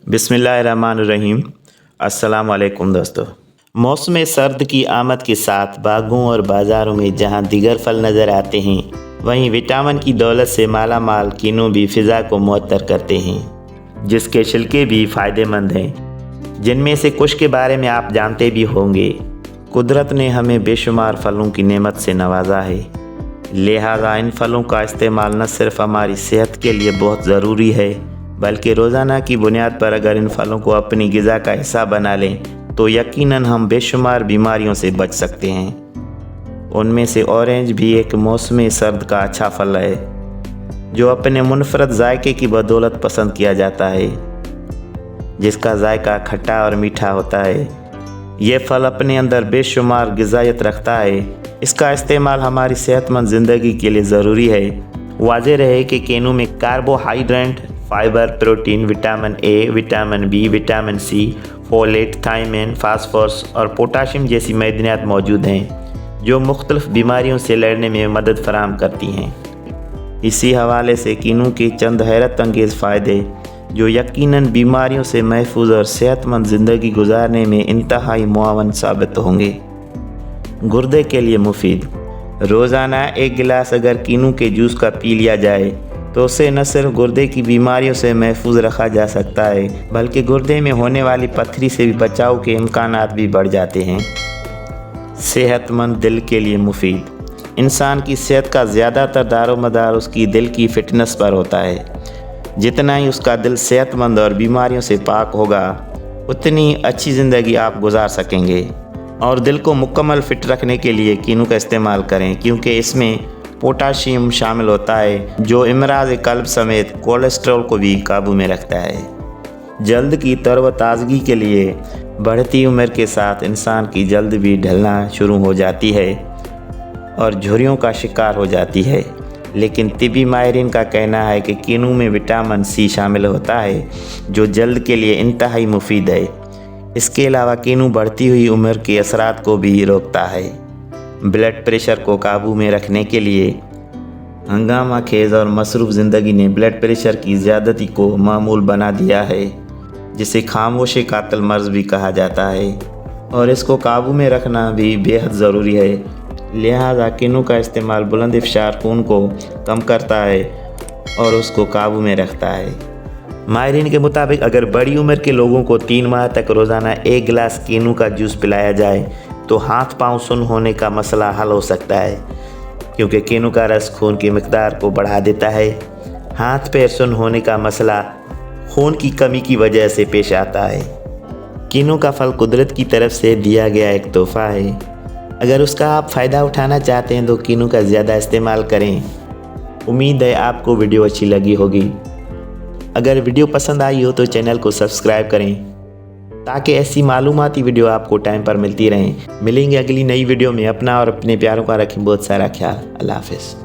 बिस्मिल्लाहिर्रहमानिर्रहीम। अस्सलाम वालेकुम दोस्तों। मौसम सर्द की आमद के साथ बागों और बाज़ारों में जहां दिगर फल नज़र आते हैं, वहीं विटामिन की दौलत से माला माल कीनू भी फ़िज़ा को मुअत्तर करते हैं, जिसके छिलके भी फ़ायदेमंद हैं, जिनमें से कुछ के बारे में आप जानते भी होंगे। कुदरत ने हमें बेशुमार फलों की नेमत से नवाजा है, लिहाजा इन फलों का इस्तेमाल न सिर्फ हमारी सेहत के लिए बहुत ज़रूरी है, बल्कि रोज़ाना की बुनियाद पर अगर इन फलों को अपनी ग़िज़ा का हिस्सा बना लें तो यकीनन हम बेशुमार बीमारियों से बच सकते हैं। उनमें से ऑरेंज भी एक मौसमी सर्द का अच्छा फल है, जो अपने मुनफरद जायके की बदौलत पसंद किया जाता है, जिसका जायका खट्टा और मीठा होता है। ये फल अपने अंदर बेशुमार ग़िज़ायत रखता है। इसका इस्तेमाल हमारी सेहतमंद ज़िंदगी के लिए ज़रूरी है। वाज़ेह रहे कि कीनू में carbohydrate, fibre, protein, vitamin A, vitamin B, vitamin C, folate, thiamine, phosphorus और पोटाशियम जैसी मैदनियात मौजूद हैं, जो मुख्तलिफ बीमारियों से लड़ने में मदद फराहम करती हैं। इसी हवाले से कीनू के चंद हैरत अंगेज़ फ़ायदे, जो यकीनन बीमारियों से महफूज और सेहतमंद ज़िंदगी गुजारने में इंतहाई मुआवन साबित होंगे। गुर्दे के लिए मुफीद। रोज़ाना एक गिलास अगर कीनू के जूस का पी लिया जाए तो उसे न सिर्फ गुर्दे की बीमारियों से महफूज रखा जा सकता है, बल्कि गुर्दे में होने वाली पथरी से भी बचाव के इम्कानात भी बढ़ जाते हैं। सेहतमंद दिल के लिए मुफीद। इंसान की सेहत का ज़्यादातर दारोमदार उसकी दिल की फ़िटनेस पर होता है। जितना ही उसका दिल सेहतमंद और बीमारियों से पाक होगा, उतनी अच्छी ज़िंदगी आप गुजार सकेंगे। और दिल को मुकम्मल फ़िट रखने के लिए कीनू का इस्तेमाल करें, क्योंकि इसमें पोटाशियम शामिल होता है, जो इमराज़ क़ल्ब समेत कोलेस्ट्रॉल को भी काबू में रखता है। जल्द की तरोताज़गी के लिए बढ़ती उम्र के साथ इंसान की जल्द भी ढलना शुरू हो जाती है और झुर्रियों का शिकार हो जाती है, लेकिन तिबी माहिरीन का कहना है कि कीनू में विटामिन सी शामिल होता है, जो जल्द के लिए इंतहाई मुफीद है। इसके अलावा कीनू बढ़ती हुई उम्र के असरात को भी रोकता है। ब्लड प्रेशर को काबू में रखने के लिए हंगामा खेज़ और मसरूफ़ ज़िंदगी ने ब्लड प्रेशर की ज़्यादती को मामूल बना दिया है, जिसे खामोश कातिल मर्ज़ भी कहा जाता है, और इसको काबू में रखना भी बेहद ज़रूरी है। लिहाजा कीनू का इस्तेमाल बुलंद इफ़शार खून को कम करता है और उसको काबू में रखता है। माहिरीन के मुताबिक अगर बड़ी उम्र के लोगों को 3 माह तक रोज़ाना एक गिलास कीनू का जूस पिलाया जाए तो हाथ पांव सुन्न होने का मसला हल हो सकता है, क्योंकि कीनू का रस खून की मिकदार को बढ़ा देता है। हाथ पैर सुन्न होने का मसला खून की कमी की वजह से पेश आता है। कीनू का फल कुदरत की तरफ से दिया गया एक तोहफ़ा है। अगर उसका आप फ़ायदा उठाना चाहते हैं तो कीनू का ज़्यादा इस्तेमाल करें। उम्मीद है आपको वीडियो अच्छी लगी होगी। अगर वीडियो पसंद आई हो तो चैनल को सब्सक्राइब करें, ताकि ऐसी मालूमाती वीडियो आपको टाइम पर मिलती रहें। मिलेंगे अगली नई वीडियो में। अपना और अपने प्यारों का रखें बहुत सारा ख्याल। अल्लाह हाफ़िज़।